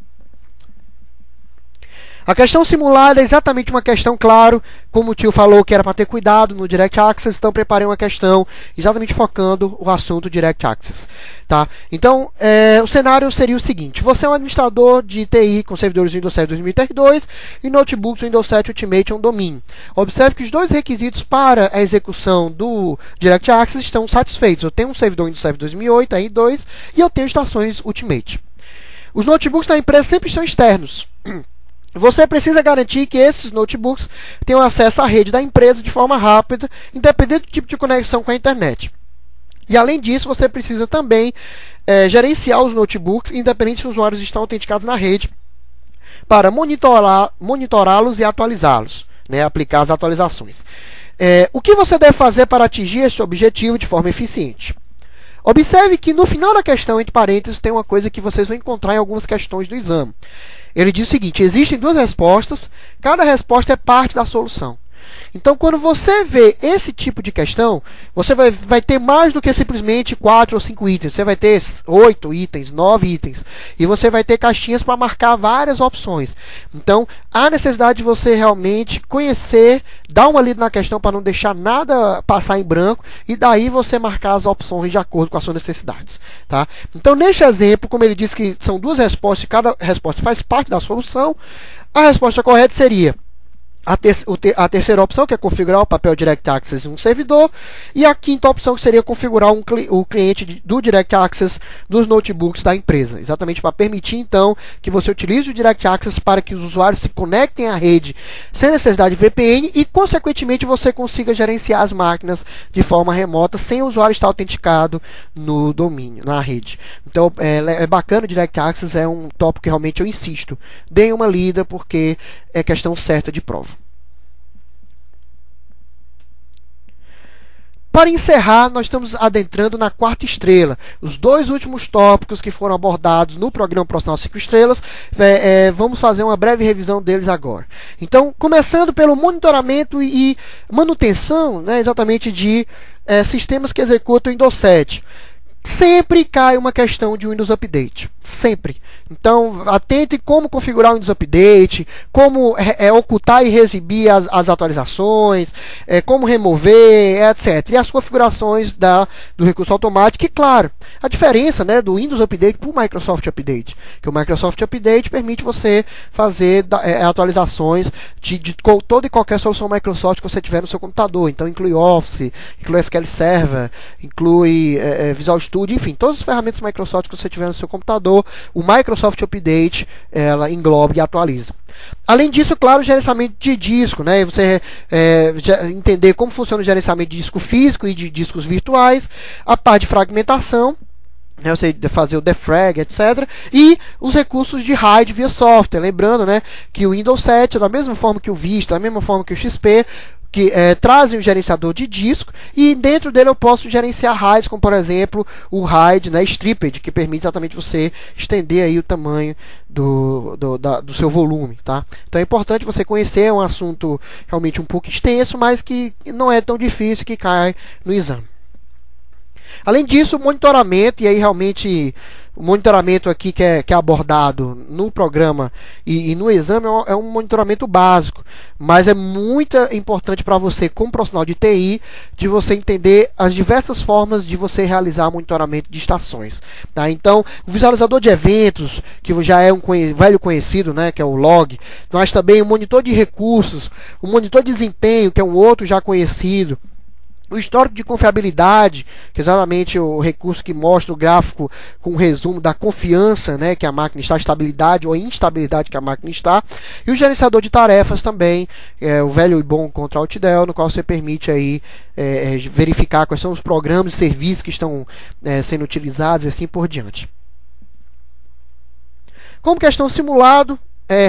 A questão simulada é exatamente uma questão, claro, como o tio falou que era para ter cuidado no Direct Access, então preparei uma questão exatamente focando o assunto Direct Access. Tá? Então, o cenário seria o seguinte: você é um administrador de TI com servidores Windows 7 2032 e notebooks Windows 7 Ultimate é um domínio. Observe que os dois requisitos para a execução do Direct Access estão satisfeitos. Eu tenho um servidor Windows 7 2008, R2, e eu tenho estações Ultimate. Os notebooks da empresa sempre estão externos. Você precisa garantir que esses notebooks tenham acesso à rede da empresa de forma rápida, independente do tipo de conexão com a internet. E além disso, você precisa também gerenciar os notebooks, independente se os usuários estão autenticados na rede, para monitorá-los e atualizá-los, né, aplicar as atualizações. O que você deve fazer para atingir esse objetivo de forma eficiente? Observe que no final da questão, entre parênteses, tem uma coisa que vocês vão encontrar em algumas questões do exame. Ele diz o seguinte: existem duas respostas, cada resposta é parte da solução. Então, quando você vê esse tipo de questão, você vai ter mais do que simplesmente 4 ou 5 itens. Você vai ter 8 itens, 9 itens. E você vai ter caixinhas para marcar várias opções. Então, há necessidade de você realmente conhecer, dar uma lida na questão para não deixar nada passar em branco. E daí você marcar as opções de acordo com as suas necessidades. Tá? Então, neste exemplo, como ele disse que são duas respostas e cada resposta faz parte da solução, a resposta correta seria a terceira opção, que é configurar o papel Direct Access em um servidor, e a quinta opção, que seria configurar o cliente do Direct Access dos notebooks da empresa, exatamente para permitir, então, que você utilize o Direct Access para que os usuários se conectem à rede sem necessidade de VPN e, consequentemente, você consiga gerenciar as máquinas de forma remota sem o usuário estar autenticado no domínio, na rede. Então, é bacana o Direct Access, é um tópico que realmente eu insisto. Deem uma lida, porque é questão certa de prova. Para encerrar, nós estamos adentrando na quarta estrela. Os dois últimos tópicos que foram abordados no programa profissional 5 estrelas, vamos fazer uma breve revisão deles agora. Então, começando pelo monitoramento e manutenção, né, exatamente de sistemas que executam Windows 7. Sempre cai uma questão de Windows Update. Sempre. Então, atente como configurar o Windows Update, como ocultar e reexibir as atualizações, como remover, etc. E as configurações do recurso automático. E, claro, a diferença, né, do Windows Update para o Microsoft Update. Que o Microsoft Update permite você fazer atualizações de toda e qualquer solução Microsoft que você tiver no seu computador. Então, inclui Office, inclui SQL Server, inclui Visual Studio, enfim, todas as ferramentas Microsoft que você tiver no seu computador, o Microsoft Update, ela engloba e atualiza. Além disso, claro, o gerenciamento de disco, né? Você entender como funciona o gerenciamento de disco físico e de discos virtuais, a parte de fragmentação, né, você fazer o defrag, etc. E os recursos de RAID via software. Lembrando, né, que o Windows 7, da mesma forma que o Vista, da mesma forma que o XP, que trazem um gerenciador de disco, e dentro dele eu posso gerenciar RAIDs, como por exemplo o RAID, né, Stripped, que permite exatamente você estender aí o tamanho do seu volume, tá? Então é importante você conhecer, é um assunto realmente um pouco extenso, mas que não é tão difícil, que cai no exame. Além disso, o monitoramento, e aí realmente o monitoramento aqui que é abordado no programa e no exame é um monitoramento básico, mas é muito importante para você, como profissional de TI, de você entender as diversas formas de você realizar monitoramento de estações. Tá? Então, o visualizador de eventos, que já é um velho conhecido, né, que é o log, nós também o monitor de recursos, o monitor de desempenho, que é um outro já conhecido, o histórico de confiabilidade, que é exatamente o recurso que mostra o gráfico com um resumo da confiança, né, que a máquina está, estabilidade ou instabilidade que a máquina está, e o gerenciador de tarefas também, o velho e bom Ctrl+Alt+Del, no qual você permite aí, verificar quais são os programas e serviços que estão sendo utilizados e assim por diante. Como questão simulado,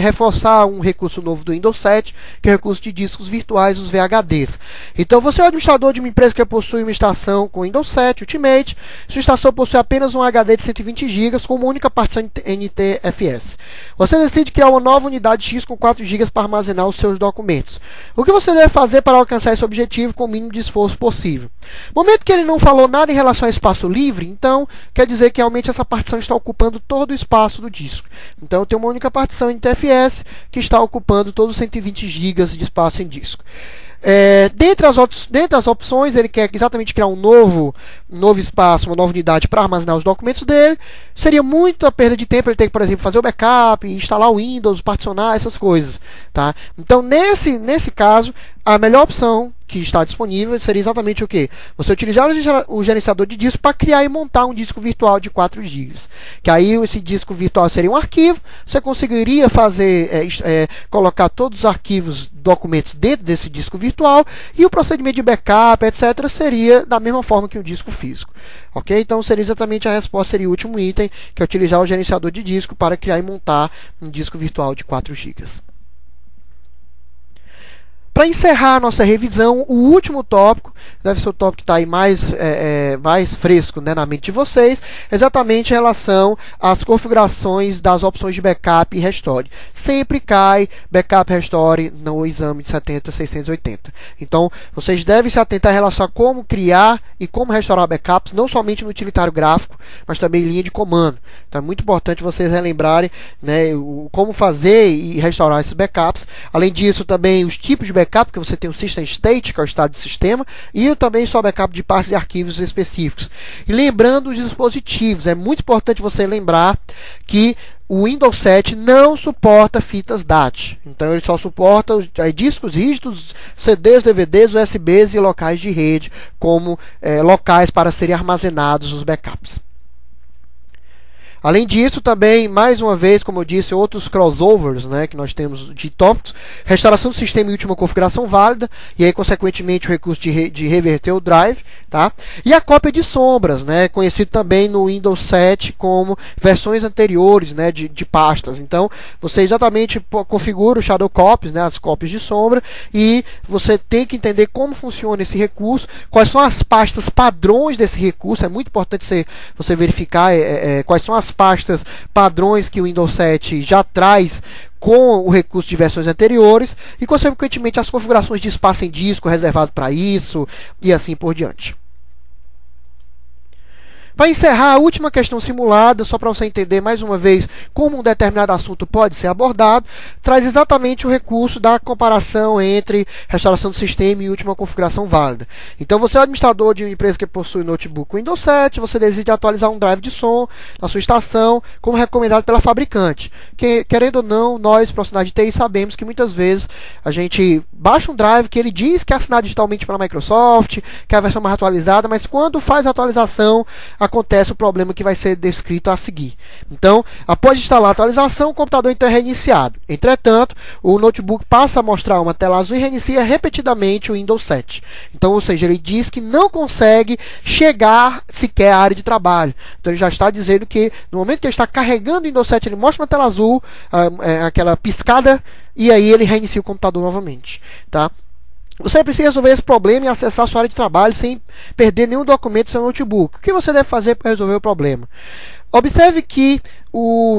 reforçar um recurso novo do Windows 7, que é o recurso de discos virtuais, os VHDs. Então, você é o administrador de uma empresa que possui uma estação com Windows 7 Ultimate, sua estação possui apenas um HD de 120 GB com uma única partição NTFS. Você decide criar uma nova unidade X com 4 GB para armazenar os seus documentos. O que você deve fazer para alcançar esse objetivo com o mínimo de esforço possível? No momento que ele não falou nada em relação a espaço livre, então, quer dizer que realmente essa partição está ocupando todo o espaço do disco. Então, eu tenho uma única partição NTFS UTF-S, que está ocupando todos os 120 GB de espaço em disco. Dentre as opções, ele quer exatamente criar um novo espaço, uma nova unidade para armazenar os documentos dele. Seria muita perda de tempo ele ter que, por exemplo, fazer o backup, instalar o Windows, particionar, essas coisas. Tá? Então, nesse caso, a melhor opção que está disponível seria exatamente o quê? Você utilizar o gerenciador de disco para criar e montar um disco virtual de 4 GB. Que aí esse disco virtual seria um arquivo, você conseguiria colocar todos os arquivos, documentos dentro desse disco virtual, e o procedimento de backup, etc., seria da mesma forma que um disco físico. Ok? Então seria exatamente a resposta, seria o último item, que é utilizar o gerenciador de disco para criar e montar um disco virtual de 4 GB. Para encerrar a nossa revisão, o último tópico, deve ser o tópico que está aí mais fresco, né, na mente de vocês, exatamente em relação às configurações das opções de backup e restore. Sempre cai backup e restore no exame de 70680. Então, vocês devem se atentar em relação a como criar e como restaurar backups, não somente no utilitário gráfico, mas também em linha de comando. Então, é muito importante vocês relembrarem, né, como fazer e restaurar esses backups. Além disso, também os tipos de backup, porque você tem o System State, que é o estado de sistema, e também só backup de partes de arquivos específicos. E lembrando os dispositivos, é muito importante você lembrar que o Windows 7 não suporta fitas DAT. Então ele só suporta discos rígidos, CDs, DVDs, USBs e locais de rede, como locais para serem armazenados os backups. Além disso, também, mais uma vez, como eu disse, outros crossovers, né, que nós temos de tópicos, restauração do sistema em última configuração válida, e aí, consequentemente, o recurso de reverter o drive, tá? E a cópia de sombras, né, conhecido também no Windows 7 como versões anteriores, né, de pastas. Então, você exatamente configura o shadow copies, né, as cópias de sombra, e você tem que entender como funciona esse recurso, quais são as pastas padrões desse recurso. É muito importante você verificar quais são as pastas padrões que o Windows 7 já traz com o recurso de versões anteriores e, consequentemente, as configurações de espaço em disco reservado para isso e assim por diante. Para encerrar, a última questão simulada, só para você entender mais uma vez como um determinado assunto pode ser abordado, traz exatamente o recurso da comparação entre restauração do sistema e última configuração válida. Então, você é administrador de uma empresa que possui notebook Windows 7, você decide atualizar um drive de som na sua estação, como recomendado pela fabricante. Querendo ou não, nós, profissionais de TI, sabemos que muitas vezes a gente baixa um drive que ele diz que é assinado digitalmente pela Microsoft, que é a versão mais atualizada, mas quando faz a atualização, acontece o problema que vai ser descrito a seguir. Então, após instalar a atualização, o computador então é reiniciado. Entretanto, o notebook passa a mostrar uma tela azul e reinicia repetidamente o Windows 7. Então, ou seja, ele diz que não consegue chegar sequer à área de trabalho. Então, ele já está dizendo que no momento que ele está carregando o Windows 7, ele mostra uma tela azul, aquela piscada, e aí ele reinicia o computador novamente. Tá? Você precisa resolver esse problema e acessar a sua área de trabalho sem perder nenhum documento do seu notebook. O que você deve fazer para resolver o problema? Observe que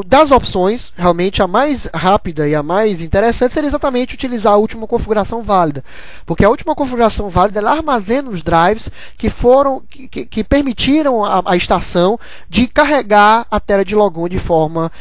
das opções, realmente a mais rápida e a mais interessante seria exatamente utilizar a última configuração válida. Porque a última configuração válida ela armazena os drives que permitiram a estação de carregar a tela de logon de forma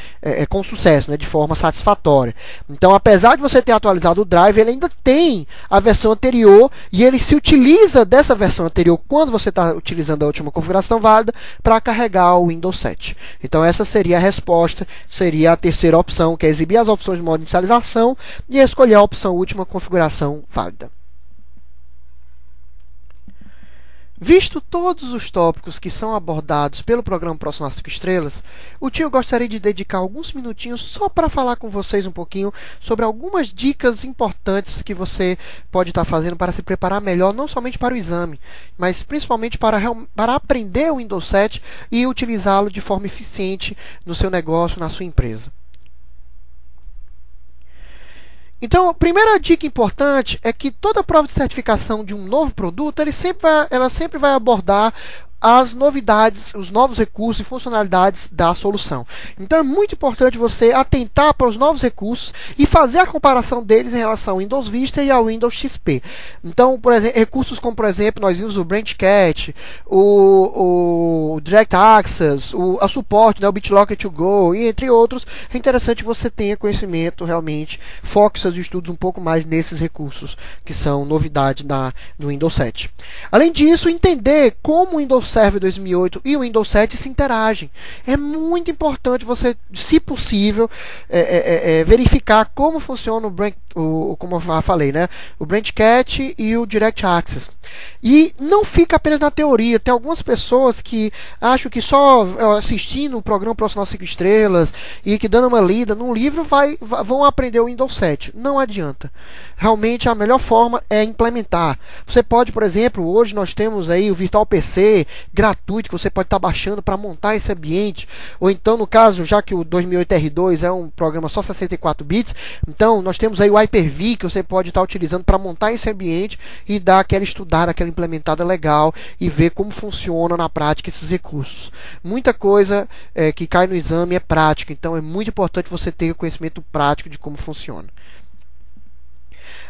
com sucesso, né, de forma satisfatória. Então, apesar de você ter atualizado o drive, ele ainda tem a versão anterior e ele se utiliza dessa versão anterior quando você está utilizando a última configuração válida para carregar o Windows 7. Então, essa seria a resposta, seria a terceira opção, que é exibir as opções de modo de inicialização e escolher a opção última configuração válida. Visto todos os tópicos que são abordados pelo programa Profissional 5 Estrelas, o tio gostaria de dedicar alguns minutinhos só para falar com vocês um pouquinho sobre algumas dicas importantes que você pode estar fazendo para se preparar melhor, não somente para o exame, mas principalmente para aprender o Windows 7 e utilizá-lo de forma eficiente no seu negócio, na sua empresa. Então, a primeira dica importante é que toda prova de certificação de um novo produto, ela sempre vai abordar as novidades, os novos recursos e funcionalidades da solução. Então é muito importante você atentar para os novos recursos e fazer a comparação deles em relação ao Windows Vista e ao Windows XP. Então, por exemplo, recursos como, por exemplo, nós vimos o BranchCat, o Direct Access, a suporte, né, o BitLocker to Go, e entre outros. É interessante que você tenha conhecimento realmente, foque seus estudos um pouco mais nesses recursos que são novidade no Windows 7. Além disso, entender como o Windows Server 2008 e o Windows 7 se interagem. É muito importante você, se possível, verificar como funciona como eu falei, né, o BranchCat e o Direct Access. E não fica apenas na teoria. Tem algumas pessoas que acham que só assistindo o programa Profissional 5 Estrelas e que dando uma lida num livro vão aprender o Windows 7. Não adianta. Realmente a melhor forma é implementar. Você pode, por exemplo, hoje nós temos aí o Virtual PC gratuito que você pode estar baixando para montar esse ambiente. Ou então, no caso, já que o 2008 R2 é um programa só 64 bits, então nós temos aí o Hyper-V que você pode estar utilizando para montar esse ambiente e dar aquela estudada, aquela implementada legal e ver como funciona na prática esses recursos. Muita coisa que cai no exame é prática, então é muito importante você ter conhecimento prático de como funciona.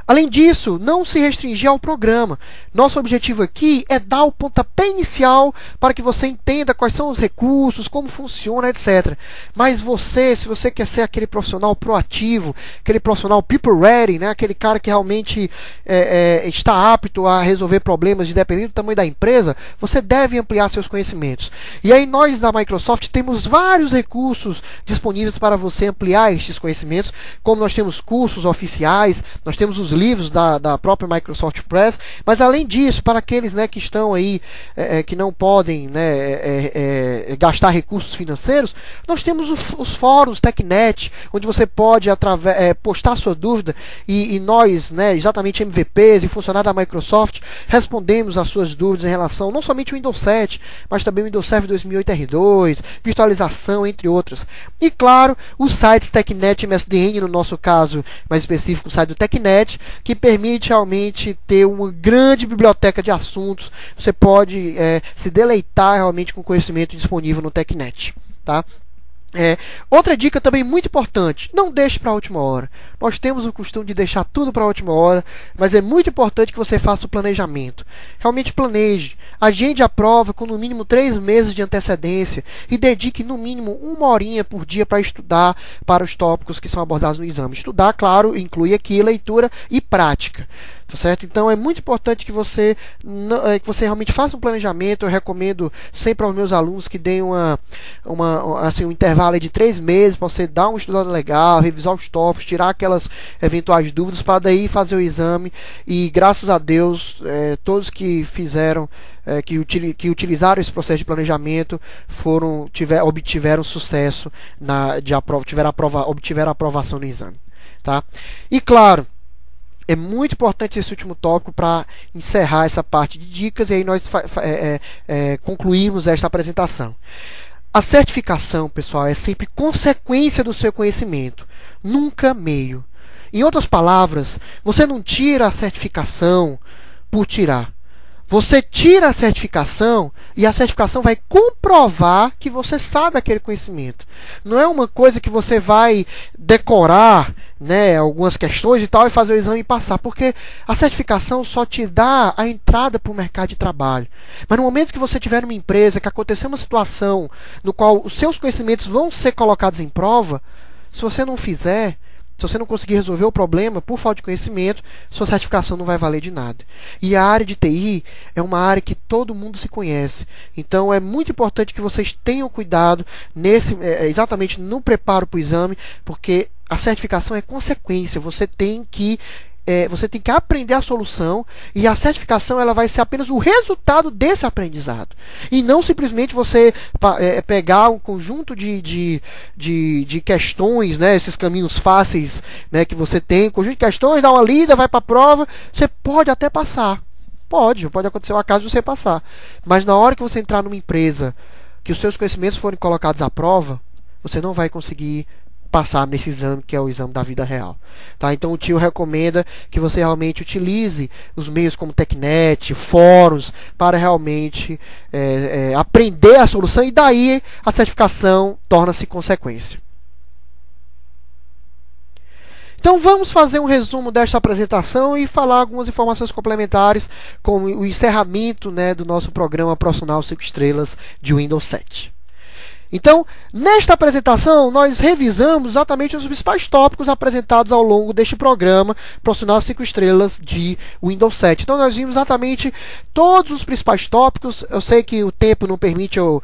Além disso, não se restringir ao programa. Nosso objetivo aqui é dar o pontapé inicial para que você entenda quais são os recursos, como funciona, etc. Mas você, se você quer ser aquele profissional proativo, aquele profissional people ready, né, aquele cara que realmente está apto a resolver problemas independente do tamanho da empresa, você deve ampliar seus conhecimentos. E aí nós da Microsoft temos vários recursos disponíveis para você ampliar estes conhecimentos, como nós temos cursos oficiais, nós temos os livros da própria Microsoft Press, mas além disso, para aqueles, né, que estão aí, que não podem, né, gastar recursos financeiros, nós temos os fóruns TechNet, onde você pode postar sua dúvida e nós, né, exatamente MVPs e funcionários da Microsoft, respondemos as suas dúvidas em relação não somente ao Windows 7, mas também ao Windows Server 2008 R2, virtualização, entre outras. E claro, os sites TechNet MSDN, no nosso caso mais específico, o site do TechNet, que permite realmente ter uma grande biblioteca de assuntos. Você pode se deleitar realmente com o conhecimento disponível no TechNet, tá? Outra dica também muito importante: não deixe para a última hora. Nós temos o costume de deixar tudo para a última hora, mas é muito importante que você faça o planejamento. Realmente planeje, agende a prova com no mínimo 3 meses de antecedência e dedique no mínimo 1 horinha por dia para estudar para os tópicos que são abordados no exame. Estudar, claro, inclui aqui leitura e prática. Tá certo? Então é muito importante que você realmente faça um planejamento. Eu recomendo sempre aos meus alunos que deem um intervalo de 3 meses para você dar uma estudada legal, revisar os tópicos, tirar aquelas eventuais dúvidas para daí fazer o exame. E graças a Deus, todos que fizeram, que utilizaram esse processo de planejamento obtiveram sucesso obtiveram aprovação no exame, tá? E claro, é muito importante esse último tópico para encerrar essa parte de dicas e aí nós concluirmos esta apresentação. A certificação, pessoal, é sempre consequência do seu conhecimento, nunca meio. Em outras palavras, você não tira a certificação por tirar. Você tira a certificação e a certificação vai comprovar que você sabe aquele conhecimento. Não é uma coisa que você vai decorar, né, algumas questões e tal e fazer o exame e passar, porque a certificação só te dá a entrada para o mercado de trabalho. Mas no momento que você tiver numa empresa, que acontecer uma situação no qual os seus conhecimentos vão ser colocados em prova, se você não fizer, se você não conseguir resolver o problema por falta de conhecimento, sua certificação não vai valer de nada. E a área de TI é uma área que todo mundo se conhece. Então é muito importante que vocês tenham cuidado exatamente no preparo para o exame, porque a certificação é consequência. Você tem que aprender a solução e a certificação ela vai ser apenas o resultado desse aprendizado. E não simplesmente você pegar um conjunto de questões, né, esses caminhos fáceis, né, que você tem, conjunto de questões, dá uma lida, vai para a prova, você pode até passar. Pode acontecer o acaso de você passar. Mas na hora que você entrar numa empresa que os seus conhecimentos forem colocados à prova, você não vai conseguir passar nesse exame que é o exame da vida real. Tá? Então o tio recomenda que você realmente utilize os meios como TechNet, fóruns, para realmente aprender a solução, e daí a certificação torna-se consequência. Então vamos fazer um resumo desta apresentação e falar algumas informações complementares, como o encerramento, né, do nosso programa profissional 5 estrelas de Windows 7. Então, nesta apresentação, nós revisamos exatamente os principais tópicos apresentados ao longo deste programa profissional 5 estrelas de Windows 7. Então, nós vimos exatamente todos os principais tópicos. Eu sei que o tempo não permite eu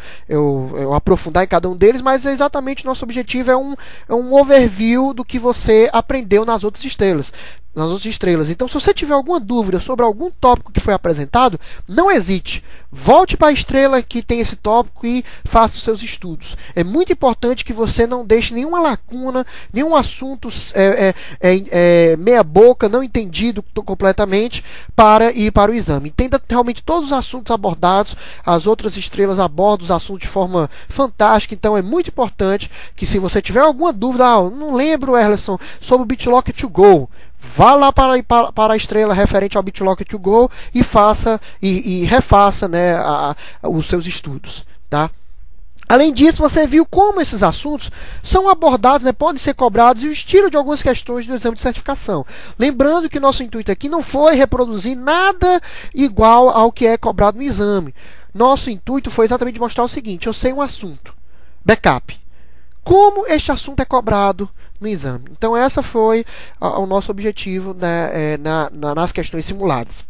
aprofundar em cada um deles, mas exatamente nosso objetivo é um overview do que você aprendeu nas outras estrelas. Então, se você tiver alguma dúvida sobre algum tópico que foi apresentado, não hesite. Volte para a estrela que tem esse tópico e faça os seus estudos. É muito importante que você não deixe nenhuma lacuna, nenhum assunto meia boca, não entendido completamente, para ir para o exame. Entenda realmente todos os assuntos abordados. As outras estrelas abordam os assuntos de forma fantástica. Então, é muito importante que, se você tiver alguma dúvida, não lembro, Erlerson, sobre o BitLocker to Go, vá lá para a estrela referente ao BitLocker to Go e faça e refaça, né, os seus estudos. Tá? Além disso, você viu como esses assuntos são abordados, né, podem ser cobrados, e o estilo de algumas questões do exame de certificação. Lembrando que nosso intuito aqui não foi reproduzir nada igual ao que é cobrado no exame. Nosso intuito foi exatamente mostrar o seguinte: eu sei um assunto, backup. Como este assunto é cobrado no exame? Então, essa foi o nosso objetivo, né, nas questões simuladas.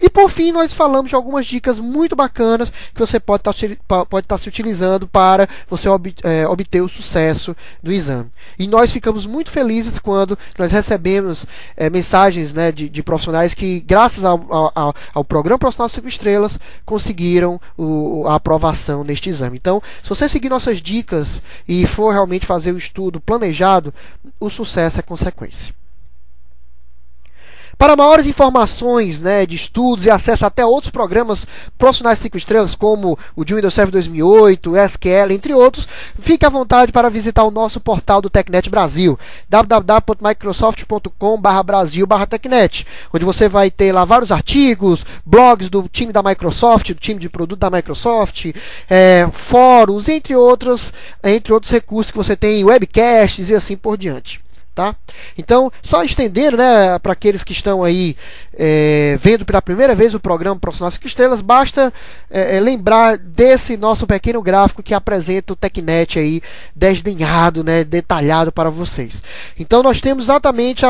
E, por fim, nós falamos de algumas dicas muito bacanas que você pode estar se utilizando para você obter o sucesso no exame. E nós ficamos muito felizes quando nós recebemos mensagens, né, de profissionais que, graças ao programa profissional 5 estrelas, conseguiram a aprovação neste exame. Então, se você seguir nossas dicas e for realmente fazer o estudo planejado, o sucesso é consequência. Para maiores informações, né, de estudos e acesso até outros programas profissionais 5 estrelas, como o de Windows Server 2008, SQL, entre outros, fique à vontade para visitar o nosso portal do TechNet Brasil, www.microsoft.com/brasil/TechNet, onde você vai ter lá vários artigos, blogs do time da Microsoft, do time de produto da Microsoft, fóruns, entre outros recursos que você tem, webcasts e assim por diante. Tá? Então, só estendendo, né, para aqueles que estão aí vendo pela primeira vez o programa Profissional 5 estrelas, basta lembrar desse nosso pequeno gráfico que apresenta o TechNet aí desdenhado, né, detalhado para vocês. Então, nós temos exatamente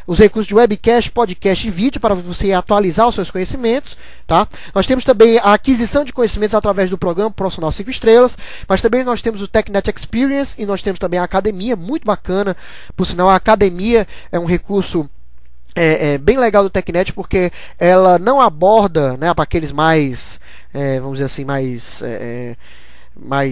os recursos de webcast, podcast e vídeo para você atualizar os seus conhecimentos. Tá? Nós temos também a aquisição de conhecimentos através do programa Profissional 5 estrelas, mas também nós temos o TechNet Experience e nós temos também a academia, muito bacana. Por sinal, a academia é um recurso bem legal do TechNet, porque ela não aborda, né, para aqueles mais, vamos dizer assim, mais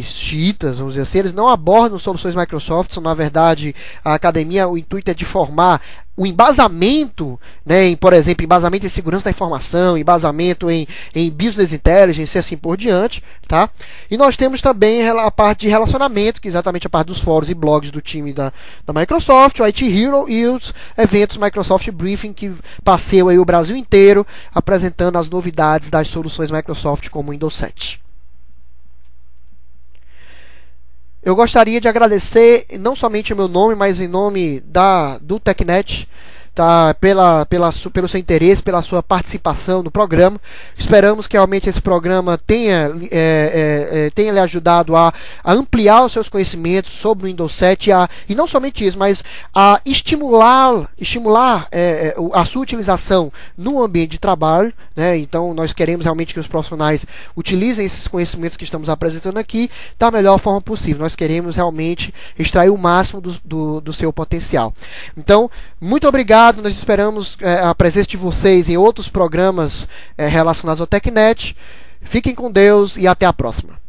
xiitas, vamos dizer assim, eles não abordam soluções Microsoft. Na verdade, a academia, o intuito é de formar o embasamento, né, por exemplo, embasamento em segurança da informação, embasamento em business intelligence e assim por diante. Tá? E nós temos também a parte de relacionamento, que é exatamente a parte dos fóruns e blogs do time da Microsoft, o IT Hero e os eventos Microsoft Briefing, que passeiam aí o Brasil inteiro apresentando as novidades das soluções Microsoft como o Windows 7. Eu gostaria de agradecer não somente o meu nome, mas em nome do TechNet, tá, pelo seu interesse, pela sua participação no programa. Esperamos que realmente esse programa tenha lhe ajudado a ampliar os seus conhecimentos sobre o Windows 7 e não somente isso, mas a estimular a sua utilização no ambiente de trabalho. Né? Então, nós queremos realmente que os profissionais utilizem esses conhecimentos que estamos apresentando aqui da melhor forma possível. Nós queremos realmente extrair o máximo do seu potencial. Então, muito obrigado. Nós esperamos a presença de vocês em outros programas relacionados ao TechNet. Fiquem com Deus e até a próxima.